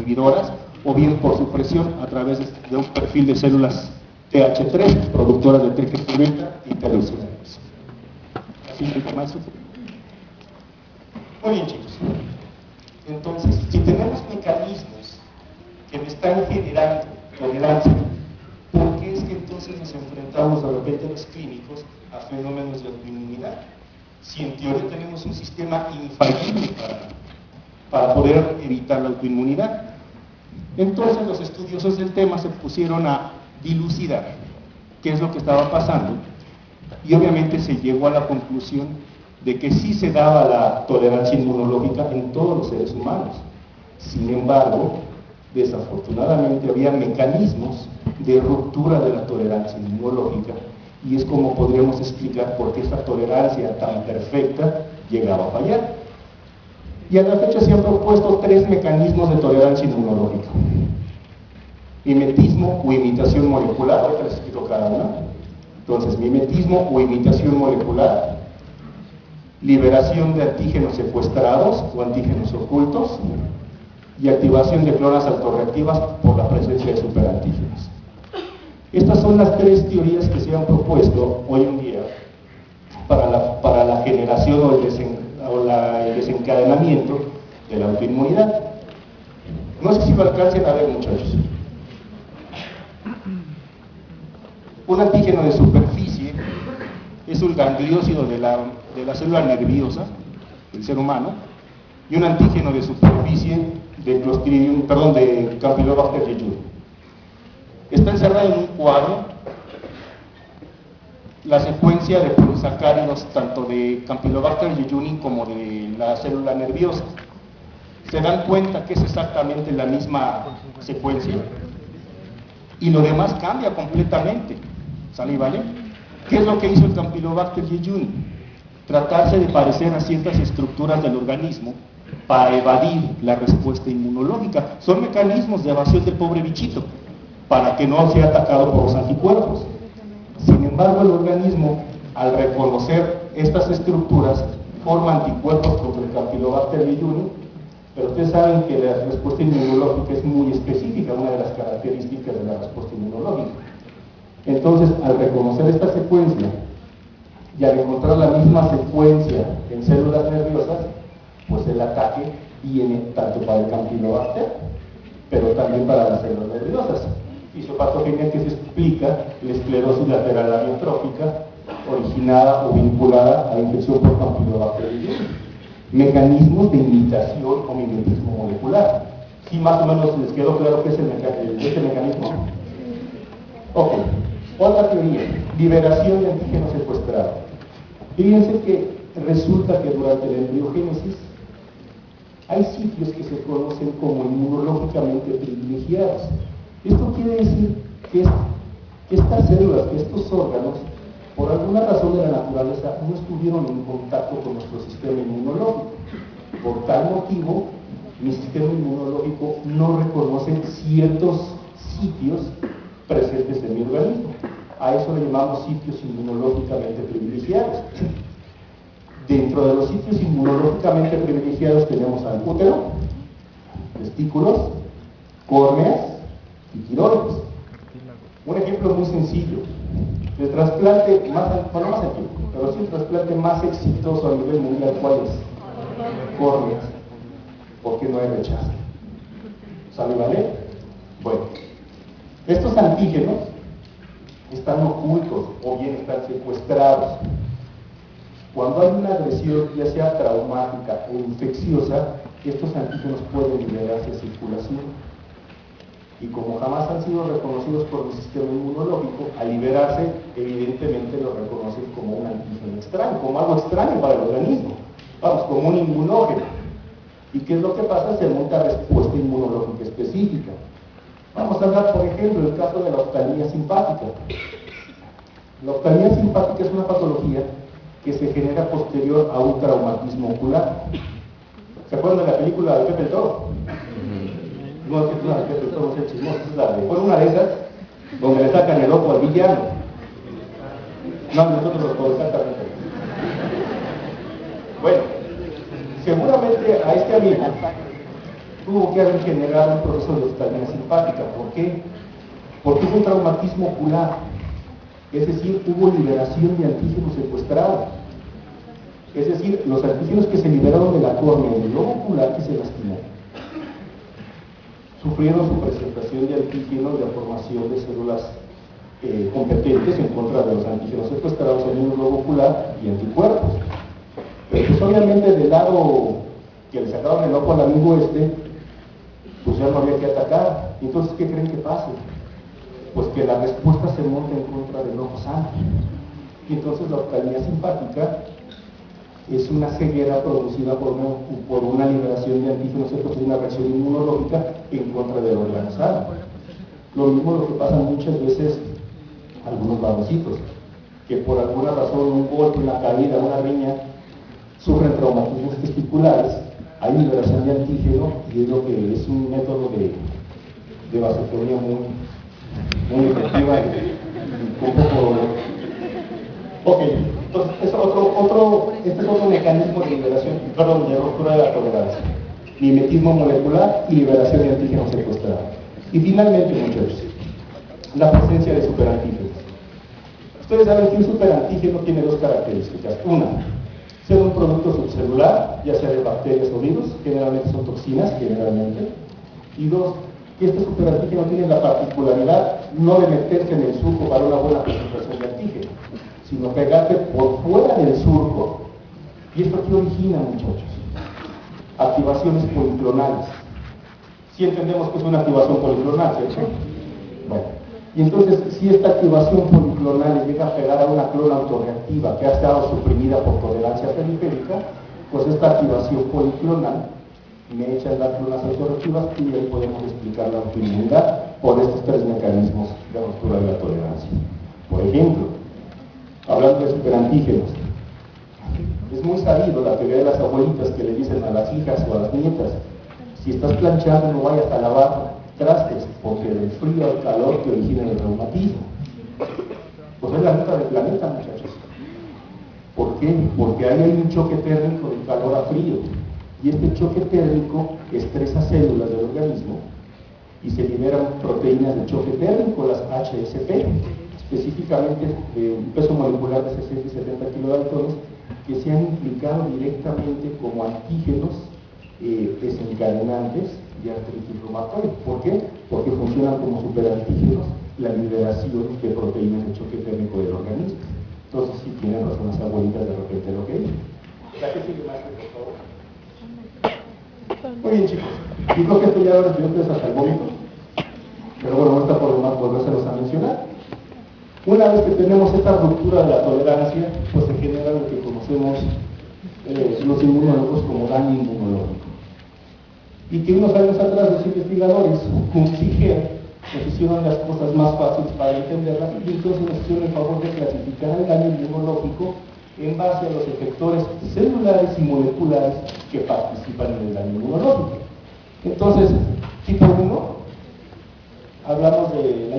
inhibidoras o bien por supresión a través de un perfil de células TH3, productoras de triquetilmeta y telocineas. ¿Así más? Muy bien, chicos. Entonces, si tenemos mecanismos que me están generando tolerancia, ¿por qué es que entonces nos enfrentamos de repente los clínicos a fenómenos de autoinmunidad? Si en teoría tenemos un sistema infalible para poder evitar la autoinmunidad. Entonces los estudiosos del tema se pusieron a dilucidar qué es lo que estaba pasando y obviamente se llegó a la conclusión de que sí se daba la tolerancia inmunológica en todos los seres humanos. Sin embargo, desafortunadamente había mecanismos de ruptura de la tolerancia inmunológica y es como podríamos explicar por qué esta tolerancia tan perfecta llegaba a fallar. Y a la fecha se han propuesto 3 mecanismos de tolerancia inmunológica: mimetismo o imitación molecular, ahorita les explico cada una. Entonces, mimetismo o imitación molecular, liberación de antígenos secuestrados o antígenos ocultos, y activación de clonas autorreactivas por la presencia de superantígenos. Estas son las 3 teorías que se han propuesto hoy en día para la generación o el desencadenamiento de la autoinmunidad. No sé si lo alcancen a ver, muchachos. Un antígeno de superficie es un gangliósido de la célula nerviosa del ser humano, y un antígeno de superficie de Clostridium, de Campylobacter jejuni. Está encerrada en un cuadro la secuencia de polisacáridos tanto de Campylobacter jejuni como de la célula nerviosa. Se dan cuenta que es exactamente la misma secuencia y lo demás cambia completamente. ¿Sale y vale? ¿Qué es lo que hizo el Campylobacter jejuni? Tratarse de parecer a ciertas estructuras del organismo para evadir la respuesta inmunológica. Son mecanismos de evasión del pobre bichito, para que no sea atacado por los anticuerpos. Sin embargo, el organismo, al reconocer estas estructuras, forma anticuerpos contra el Campylobacter jejuni, pero ustedes saben que la respuesta inmunológica es muy específica, una de las características de la respuesta inmunológica. Entonces, al reconocer esta secuencia y al encontrar la misma secuencia en células nerviosas, pues el ataque viene tanto para el Campylobacter, pero también para las células nerviosas. Fisiopatogenia que se explica la esclerosis lateral amiotrófica originada o vinculada a la infección por Campylobacter jejuni. Mecanismos de imitación o mimetismo molecular. ¿Sí más o menos les quedó claro qué es este mecanismo? Ok. Otra teoría, liberación de antígenos secuestrados. Fíjense que resulta que durante la embriogénesis hay sitios que se conocen como inmunológicamente privilegiados. Esto quiere decir que estas células, que estos órganos, por alguna razón de la naturaleza, no estuvieron en contacto con nuestro sistema inmunológico. Por tal motivo, mi sistema inmunológico no reconoce ciertos sitios presentes en mi organismo. A eso le llamamos sitios inmunológicamente privilegiados. Dentro de los sitios inmunológicamente privilegiados tenemos al útero, testículos, córneas y tiroides. Un ejemplo muy sencillo. El trasplante más antiguo, pero sí el trasplante más exitoso a nivel mundial, ¿cuál es? Córneas, porque no hay rechazo. ¿Sale, vale? Bueno, estos antígenos están ocultos o bien están secuestrados. Cuando hay una agresión, ya sea traumática o infecciosa, estos antígenos pueden liberarse a circulación. Y como jamás han sido reconocidos por el sistema inmunológico, al liberarse, evidentemente lo reconocen como un antígeno extraño, como algo extraño para el organismo, vamos, como un inmunógeno. ¿Y qué es lo que pasa? Se monta respuesta inmunológica específica. Vamos a hablar, por ejemplo, del caso de la oftalmia simpática. La oftalmia simpática es una patología que se genera posterior a un traumatismo ocular. ¿Se acuerdan de la película de Pepe el Toro? No es que la de Pepe el Toro, no es chismoso, es la de... Fue una de esas donde le sacan el ojo al villano. No, nosotros los podemos exactamente. Bueno, seguramente a este amigo tuvo que haber generado un proceso de oftalmia simpática. ¿Por qué? Porque hubo un traumatismo ocular, es decir, hubo liberación de antígeno secuestrado. Es decir, los antígenos que se liberaron de la córnea del globo ocular que se lastimó, sufrieron su presentación de antígenos y la formación de células competentes en contra de los antígenos secuestrados en el globo ocular y anticuerpos. Pero pues obviamente del lado que le sacaron el ojo al amigo pues ya no había que atacar. Entonces, ¿qué creen que pase? Pues que la respuesta se monta en contra del ojo sano. Y entonces la oftalmia simpática es una ceguera producida por una liberación de antígenos, es una reacción inmunológica en contra del órgano sano. Lo mismo lo que pasa muchas veces a algunos varoncitos, que por alguna razón, un golpe, una caída, una riña, sufren traumatismos testiculares, hay liberación de antígeno y es lo que es un método de vasectomía muy efectiva y un poco dolor. Ok, entonces este es otro mecanismo de liberación, perdón, de ruptura de la tolerancia. Mimetismo molecular y liberación de antígenos secuestrados. Y finalmente, muchachos, la presencia de superantígenos. Ustedes saben que un superantígeno tiene dos características. Una, ser un producto subcelular, ya sea de bacterias o virus, generalmente son toxinas, generalmente. Y dos, que este superantígeno tiene la particularidad no de meterse en el surco para una buena concentración de antígeno, sino pegarse por fuera del surco. ¿Y esto qué origina, muchachos? Activaciones policlonales. Sí entendemos que es una activación policlonal, ¿cierto? Bueno, y entonces, si esta activación policlonal llega a pegar a una clona autorreactiva que ha estado suprimida por tolerancia periférica, pues esta activación policlonal me echa las clonas autorreactivas y ahí podemos explicar la autoinmunidad por estos tres mecanismos de ruptura de la tolerancia. Por ejemplo, hablando de superantígenos, es muy sabido la teoría de las abuelitas que le dicen a las hijas o a las nietas: si estás planchando no vayas a lavar trastes, porque del frío al calor que origina el reumatismo. Pues es la neta del planeta, muchachos. ¿Por qué? Porque ahí hay un choque térmico de calor a frío, y este choque térmico estresa células del organismo y se liberan proteínas de choque térmico, las HSP, específicamente de un peso molecular de 60 y 70 kilodaltones, que se han implicado directamente como antígenos desencadenantes de artritis reumatoide. ¿Por qué? Porque funcionan como superantígenos la liberación de proteínas de choque térmico del organismo. Entonces, si tienen razón las abuelitas de repente lo que dicen. ¿La que sigue más, por favor? Muy bien, chicos. Yo creo que esto ya lo recibió ustedes hasta el momento, pero bueno, no está por demás volvérselos a mencionar. Una vez que tenemos esta ruptura de la tolerancia, pues se genera lo que conocemos los inmunólogos como daño inmunológico. Y que unos años atrás los investigadores, con Siger, nos hicieron las cosas más fáciles para entenderlas y entonces nos hicieron el favor de clasificar el daño inmunológico en base a los efectores celulares y moleculares que participan en el daño inmunológico. Entonces, tipo 1, hablamos de la